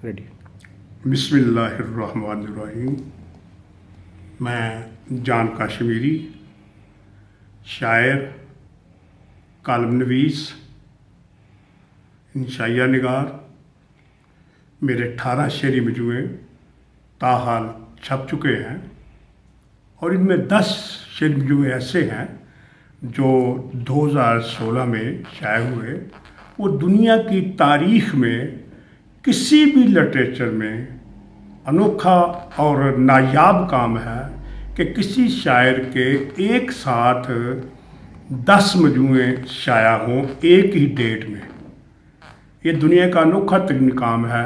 Ready. बिस्मिल्लाहिर्रहमानिर्रहीम। मैं जान कश्मीरी, शायर, कालम नवीस, इंशाइया निगार। मेरे 18 शेरी मजमूए ताहाल छप चुके हैं और इनमें 10 शेरी मजमूए ऐसे हैं जो 2016 में शाये हुए। वो दुनिया की तारीख़ में किसी भी लिटरेचर में अनोखा और नायाब काम है कि किसी शायर के एक साथ 10 मजमूए शाया हों एक ही डेट में। ये दुनिया का अनोखा तरीन काम है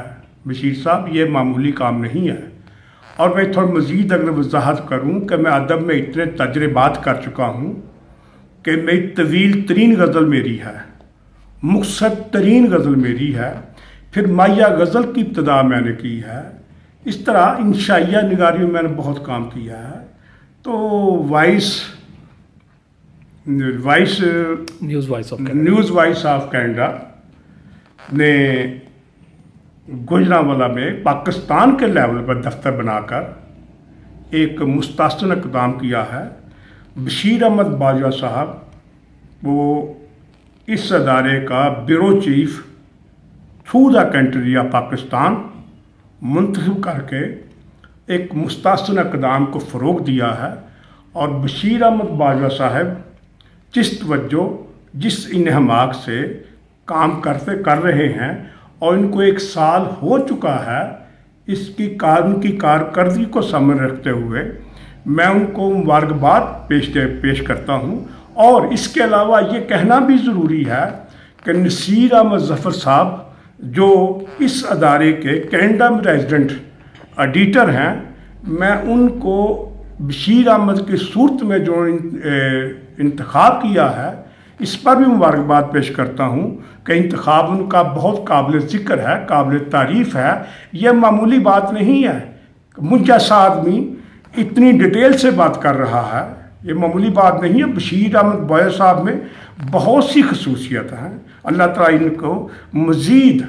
बशीर साहब, ये मामूली काम नहीं है। और मैं थोड़ा मज़ीद अगर वजाहत करूँ कि मैं अदब में इतने तजर्बात कर चुका हूँ कि मेरी तवील तरीन गज़ल मेरी है, मुख्तसर तरीन गज़ल मेरी है, फिर माया गज़ल की इब्तदा मैंने की है। इस तरह इंशाइया निगारी में मैंने बहुत काम किया है। तो न्यूज़ वॉइस ऑफ कनाडा ने गुजरांवाला में पाकिस्तान के लेवल पर दफ्तर बनाकर एक मुस्तहसन इक़दाम किया है। बशीर अहमद बाजवा साहब वो इस अदारे का bureau chief through the country of Pakistan मुंतखब करके एक मुस्तहसन इक़दाम को फ़रोग़ दिया है। और बशीर अहमद बाजवा साहब जिस तवज्जो जिस इन्हमाक से काम कर रहे हैं और इनको 1 साल हो चुका है, इसकी उनकी कारकर्दगी को सामने रखते हुए मैं उनको मुबारकबाद पेश करता हूँ। और इसके अलावा ये कहना भी ज़रूरी है कि नसीर अहमद ज़फ़र साहब जो इस अदारे के कनाडा में रेजिडेंट एडिटर हैं, मैं उनको बशीर अहमद की सूरत में जो इंतखाब किया है इस पर भी मुबारकबाद पेश करता हूँ कि इंतखाब उनका बहुत काबिल ज़िक्र है, काबिल तारीफ़ है। यह मामूली बात नहीं है। मुझ जैसा आदमी इतनी डिटेल से बात कर रहा है, ये मामूली बात नहीं है। बशीर अहमद बाजवा साहब में बहुत सी खसूसियत हैं। अल्लाह ताला इनको मज़ीद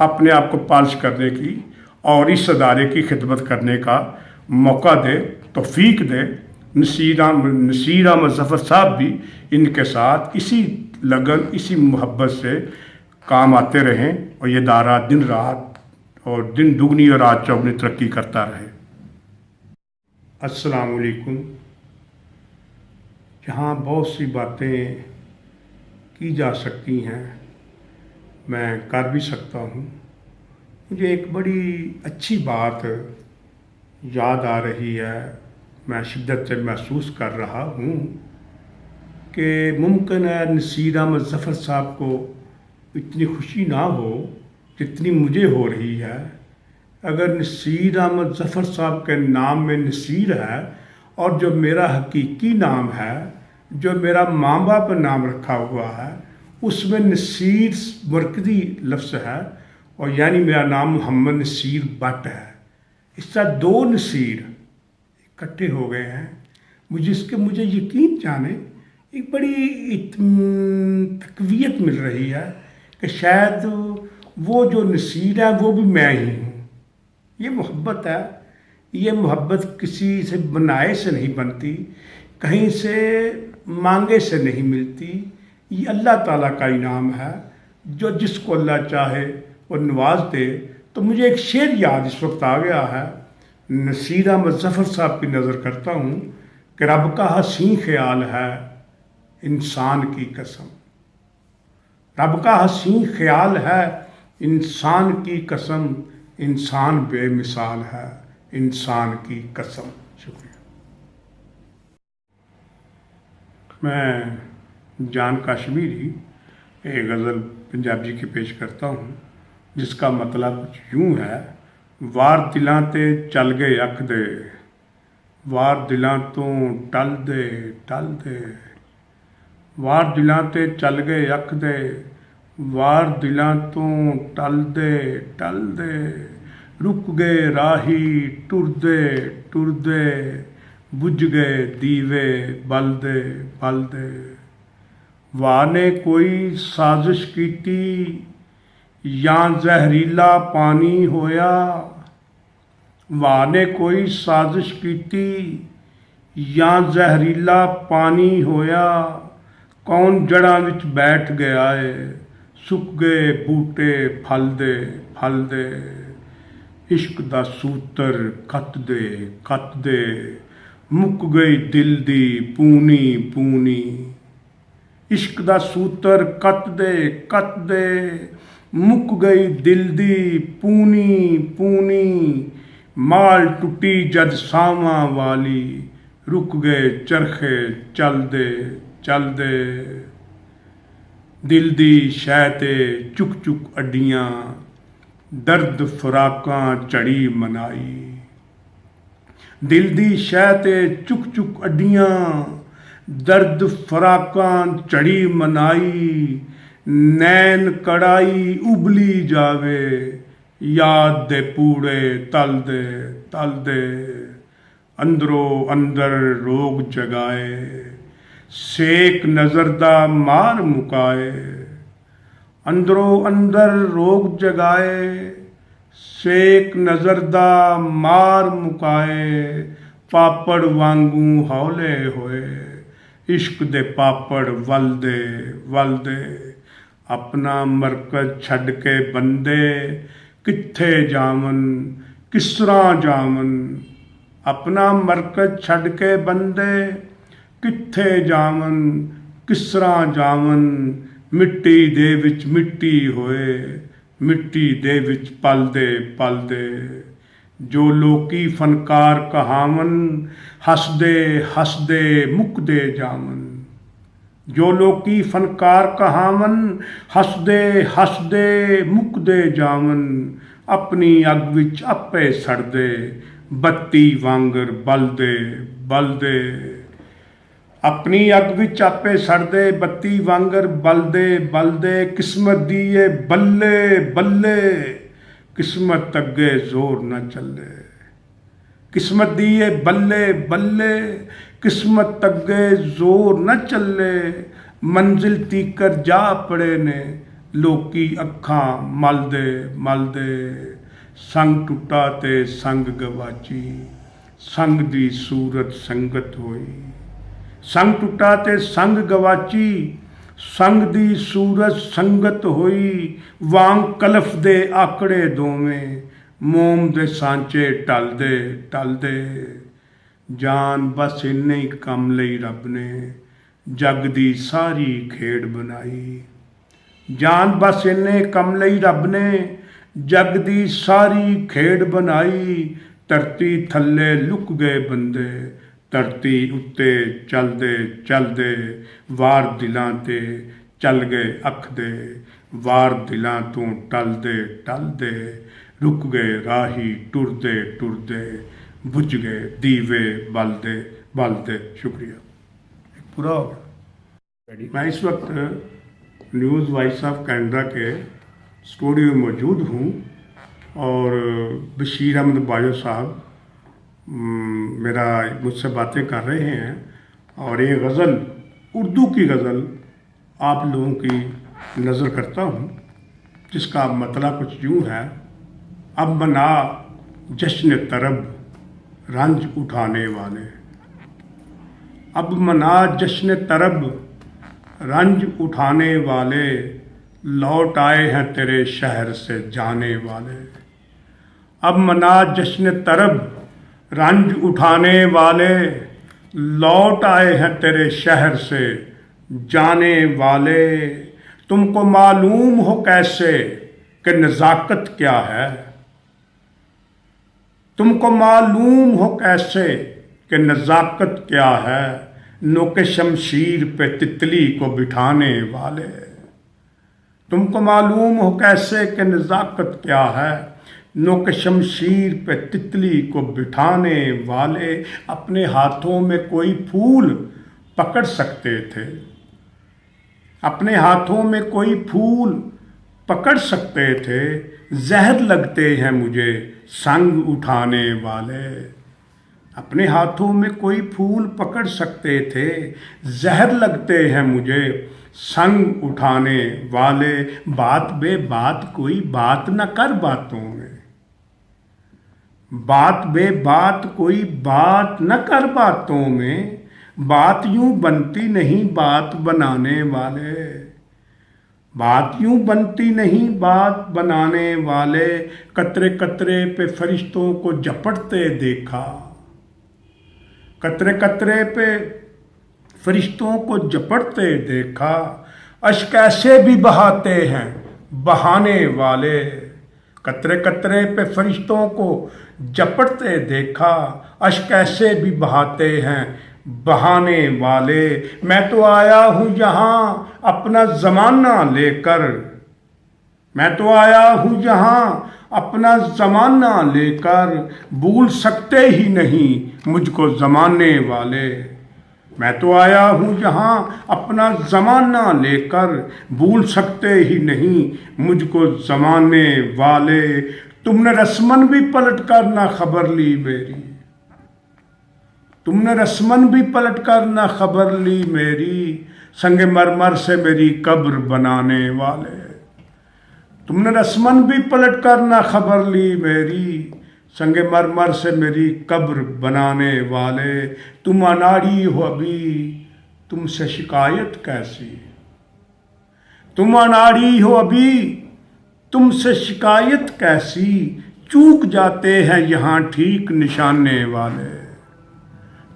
अपने आप को पालिश करने की और इस अदारे की खिदमत करने का मौका दे, तौफीक दे। नसीर अहमद ज़फ़र साहब भी इनके साथ इसी लगन इसी मोहब्बत से काम आते रहें और ये दायरा दिन रात और दिन दुगनी और रात चौगनी तरक्की करता रहे। अस्सलाम वालेकुम। यहाँ बहुत सी बातें की जा सकती हैं, मैं कर भी सकता हूँ। मुझे एक बड़ी अच्छी बात याद आ रही है, मैं शिद्दत से महसूस कर रहा हूँ कि मुमकिन है नसीर अहमद ज़फ़र साहब को इतनी खुशी ना हो जितनी मुझे हो रही है। अगर नसीर अहमद ज़फ़र साहब के नाम में नसीर है और जो मेरा हकीकी नाम है, जो मेरा माँ बाप नाम रखा हुआ है, उसमें नसीर मरकज़ी लफ्ज़ है और यानी मेरा नाम मोहम्मद नसीर भट्ट है। इस तरह 2 नसीर इकट्ठे हो गए हैं। मुझे यकीन जाने एक बड़ी तकवीयत मिल रही है कि शायद वो जो नसीर है वो भी मैं ही हूँ। ये मोहब्बत है, ये मोहब्बत किसी से बनाए से नहीं बनती, कहीं से मांगे से नहीं मिलती। ये अल्लाह ताला का इनाम है, जो जिसको अल्लाह चाहे वो नवाज दे। तो मुझे एक शेर याद इस वक्त आ गया है। नसीर अहमद ज़फ़र साहब की नज़र करता हूँ कि रब का हसीन ख्याल है इंसान की कसम। रब का हसीन ख्याल है इंसान की कसम, इंसान बेमिसाल है इंसान की कसम। शुक्रिया। मैं जान कश्मीरी एक गज़ल पंजाबी की पेश करता हूँ जिसका मतलब कुछ यूँ है। वार दिलां ते चल गए अख दे, वार दिलां तो टल दे टल दे, वार दिलां ते चल गए अख दे, वार दिलां तो टल दे टल दे, रुक गए राही टुरदे टुरदे, बुझ गए दीवे बलदे बलदे। वाह ने कोई साजिश कीती ਜਾਂ ਜ਼ਹਿਰੀਲਾ ਪਾਣੀ ਹੋਇਆ। ਵਾਹ ਨੇ ਕੋਈ ਸਾਜ਼ਿਸ਼ ਕੀਤੀ ਜਾਂ ਜ਼ਹਿਰੀਲਾ ਪਾਣੀ ਹੋਇਆ। ਕੌਣ ਜੜ੍ਹਾਂ ਵਿੱਚ ਬੈਠ ਗਿਆ ਏ, ਸੁੱਕ ਗਏ ਬੂਟੇ ਫਲਦੇ ਫਲਦੇ। ਇਸ਼ਕ ਦਾ ਸੂਤਰ ਕੱਤਦੇ ਮੁੱਕ ਗਈ ਦਿਲ ਦੀ ਪੂਣੀ ਪੂਣੀ। ਇਸ਼ਕ ਦਾ ਸੂਤਰ ਕੱਤਦੇ ਮੁੱਕ ਗਈ ਦਿਲ ਦੀ ਪੂਣੀ ਪੂਣੀ। ਮਾਲ ਟੁੱਟੀ ਜਦ ਸਾਵਾਂ ਵਾਲੀ, ਰੁਕ ਗਏ ਚਰਖੇ ਚਲਦੇ ਚਲਦੇ। ਦਿਲ ਦੀ ਸ਼ੈ ਤੇ ਚੁੱਕ ਚੁੱਕ ਅੱਡੀਆਂ, ਦਰਦ ਫਰਾਕਾਂ ਝੜੀ ਮਨਾਈ। ਦਿਲ ਦੀ ਸ਼ੈ ਤੇ ਚੁੱਕ ਚੁੱਕ ਅੱਡੀਆਂ, ਦਰਦ ਫਰਾਕਾਂ ਝੜੀ ਮਨਾਈ। ਨੈਣ ਕੜਾਈ ਉਬਲੀ ਜਾਵੇ, ਯਾਦ ਦੇ ਪੂੜੇ ਤਲਦੇ ਤਲਦੇ। ਅੰਦਰੋਂ ਅੰਦਰ ਰੋਗ ਜਗਾਏ, ਸੇਕ ਨਜ਼ਰ ਦਾ ਮਾਰ ਮੁਕਾਏ। ਅੰਦਰੋਂ ਅੰਦਰ ਰੋਗ ਜਗਾਏ, ਸੇਕ ਨਜ਼ਰ ਦਾ ਮਾਰ ਮੁਕਾਏ। ਪਾਪੜ ਵਾਂਗੂ ਹੌਲੇ ਹੋਏ, ਇਸ਼ਕ ਦੇ ਪਾਪੜ ਵਲਦੇ ਵਲਦੇ। ਆਪਣਾ ਮਰਕਜ਼ ਛੱਡ ਕੇ ਬੰਦੇ, ਕਿੱਥੇ ਜਾਵਨ ਕਿਸ ਤਰ੍ਹਾਂ ਜਾਵਨ। ਆਪਣਾ ਮਰਕਜ਼ ਛੱਡ ਕੇ ਬੰਦੇ, ਕਿੱਥੇ ਜਾਵਨ ਕਿਸ ਤਰ੍ਹਾਂ ਜਾਵਨ। ਮਿੱਟੀ ਦੇ ਵਿੱਚ ਮਿੱਟੀ ਹੋਏ, ਮਿੱਟੀ ਦੇ ਵਿੱਚ ਪਲਦੇ ਪਲਦੇ। ਜੋ ਲੋਕੀ ਫਨਕਾਰ ਕਹਾਵਨ, ਹੱਸਦੇ ਹੱਸਦੇ ਮੁੱਕਦੇ ਜਾਵਨ। ਜੋ ਲੋਕੀ ਫਨਕਾਰ ਕਹਾਵਨ, ਹੱਸਦੇ ਹੱਸਦੇ ਮੁੱਕਦੇ ਜਾਵਨ। ਆਪਣੀ ਅੱਗ ਵਿੱਚ ਆਪੇ ਸੜਦੇ, ਬੱਤੀ ਵਾਂਗਰ ਬਲਦੇ ਬਲਦੇ। ਆਪਣੀ ਅੱਗ ਵਿੱਚ ਆਪੇ ਸੜਦੇ, ਬੱਤੀ ਵਾਂਗਰ ਬਲਦੇ ਬਲਦੇ। ਕਿਸਮਤ ਦੀ ਏ ਬੱਲੇ ਬੱਲੇ, ਕਿਸਮਤ ਅੱਗੇ ਜ਼ੋਰ ਨਾ ਚੱਲੇ। ਕਿਸਮਤ ਦੀ ਏ ਬੱਲੇ ਬੱਲੇ, ਕਿਸਮਤ ਅੱਗੇ ਜ਼ੋਰ ਨਾ ਚੱਲੇ। ਮੰਜ਼ਿਲ ਤੀਕਰ ਜਾ ਪੜੇ ਨੇ, ਲੋਕੀ ਅੱਖਾਂ ਮਲਦੇ ਮਲਦੇ। ਸੰਗ ਟੁੱਟਾ ਤੇ ਸੰਗ ਗਵਾਚੀ, ਸੰਗ ਦੀ ਸੂਰਤ ਸੰਗਤ ਹੋਈ। ਸੰਗ ਟੁੱਟਾ ਤੇ ਸੰਗ ਗਵਾਚੀ, ਸੰਗ ਦੀ ਸੂਰਤ ਸੰਗਤ ਹੋਈ। ਵਾਂਗ ਕਲਫ ਦੇ ਆਕੜੇ ਦੋਵੇਂ, ਮੋਮ ਦੇ ਸਾਂਚੇ ਟਲਦੇ ਟਲਦੇ। ਜਾਨ ਬਸ ਇੰਨੇ ਹੀ ਕੰਮ ਲਈ ਰੱਬ ਨੇ, ਜੱਗ ਦੀ ਸਾਰੀ ਖੇਡ ਬਣਾਈ। ਜਾਨ ਬਸ ਇੰਨੇ ਕੰਮ ਲਈ ਰੱਬ ਨੇ, ਜੱਗ ਦੀ ਸਾਰੀ ਖੇਡ ਬਣਾਈ। ਧਰਤੀ ਥੱਲੇ ਲੁਕ ਗਏ ਬੰਦੇ, ਧਰਤੀ ਉੱਤੇ ਚਲਦੇ ਚਲਦੇ। ਵਾਰ ਦਿਲਾਂ ਤੇ ਚੱਲ ਗਏ ਅੱਖ ਦੇ, ਵਾਰ ਦਿਲਾਂ ਤੋਂ ਟਲਦੇ ਟਲਦੇ। ਰੁਕ ਗਏ ਰਾਹੀ ਟੁਰਦੇ ਟੁਰਦੇ, बुझ गए दीवे बलदे बलदे। शुक्रिया। पूरा हो गया। मैं इस वक्त न्यूज़ वॉइस ऑफ कनाडा के स्टूडियो में मौजूद हूँ और बशीर अहमद बाजवा साहब मेरा मुझसे बातें कर रहे हैं और ये गज़ल उर्दू की गज़ल आप लोगों की नज़र करता हूँ, जिसका मतलब कुछ यूँ है। अब मना जश्न तरब रंज उठाने वाले, अब मना जश्न तरब रंज उठाने वाले। लौट आए हैं तेरे शहर से जाने वाले। अब मना जश्न तरब रंज उठाने वाले, लौट आए हैं तेरे शहर से जाने वाले। तुमको मालूम हो कैसे कि नज़ाकत क्या है, तुमको मालूम हो कैसे कि नज़ाकत क्या है। नोके शमशीर पे तितली को बिठाने वाले, तुमको मालूम हो कैसे कि नज़ाकत क्या है। नोके शमशीर पे तितली को बिठाने वाले। अपने हाथों में कोई फूल पकड़ सकते थे, अपने हाथों में कोई फूल पकड़ सकते थे। जहर लगते हैं मुझे संग उठाने वाले। अपने हाथों में कोई फूल पकड़ सकते थे, जहर लगते हैं मुझे संग उठाने वाले, बात बे बात कोई बात न कर बातों में, बात बे बात कोई बात न कर बातों में, बात यूं बनती नहीं बात बनाने वाले, बात यूं बनती नहीं बात बनाने वाले, कतरे कतरे पे फरिश्तों को झपटते देखा, कतरे कतरे पे फरिश्तों को झपटते देखा, अश्क ऐसे भी बहाते हैं बहाने वाले, कतरे कतरे पे फरिश्तों को झपटते देखा, अश्क ऐसे भी बहाते हैं बहाने वाले, मैं तो आया हूँ यहाँ अपना ज़माना लेकर, मैं तो आया हूँ यहाँ अपना ज़माना लेकर, भूल सकते ही नहीं मुझको ज़माने वाले, मैं तो आया हूँ यहाँ अपना ज़माना लेकर, भूल सकते ही नहीं मुझको ज़माने वाले, तुमने रस्मन भी पलट कर ना खबर ली मेरी, तुमने रस्मन भी पलट कर ना खबर ली मेरी, संगे मरमर से मेरी कब्र बनाने वाले, तुमने रस्मन भी पलट कर ना खबर ली मेरी, संगे मरमर से मेरी कब्र बनाने वाले, तुम अनाड़ी हो अभी तुमसे शिकायत कैसी, तुम अनाड़ी हो अभी तुमसे शिकायत कैसी, चूक जाते हैं यहाँ ठीक निशाने वाले,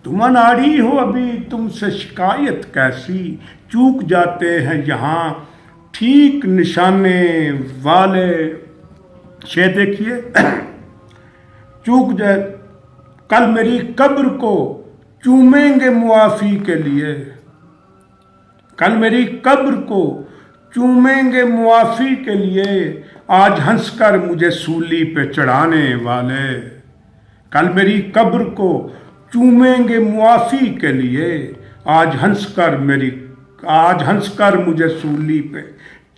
तुम अनाड़ी हो अभी तुमसे शिकायत कैसी, चूक जाते हैं यहाँ ठीक निशाने वाले। शेर देखिए, चूक जाए कल मेरी कब्र को चूमेंगे मुआफ़ी के लिए, कल मेरी कब्र को चूमेंगे मुआफ़ी के लिए, आज हंसकर मुझे सूली पे चढ़ाने वाले, कल मेरी कब्र को चूमेंगे मुआफ़ी के लिए, आज हंसकर मुझे सूली पे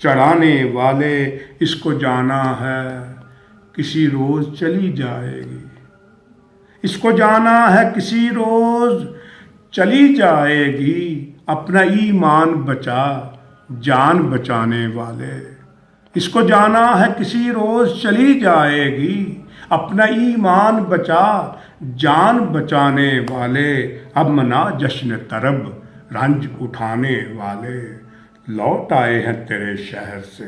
चढ़ाने वाले, इसको जाना है किसी रोज़ चली जाएगी, इसको जाना है किसी रोज़ चली जाएगी, अपना ईमान बचा जान बचाने वाले, इसको जाना है किसी रोज़ चली जाएगी, अपना ईमान बचा जान बचाने वाले, अब मना जश्न तरब रंज उठाने वाले, लौट आए हैं तेरे शहर से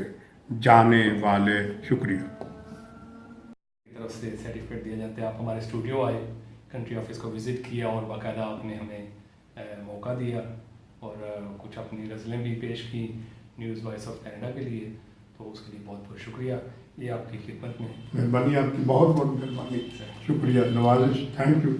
जाने वाले। शुक्रिया। तरफ से सर्टिफिकेट दिया जाता है। आप हमारे स्टूडियो आए, कंट्री ऑफिस को विज़िट किया और बाकायदा आपने हमें मौका दिया और कुछ अपनी गज़लें भी पेश की न्यूज़ वॉइस ऑफ कनाडा के लिए, तो उसके लिए बहुत बहुत शुक्रिया। ये आपकी खिदमत में। मेहरबानी, आपकी बहुत बहुत मेहरबानी, शुक्रिया, नवाजिश, थैंक यू।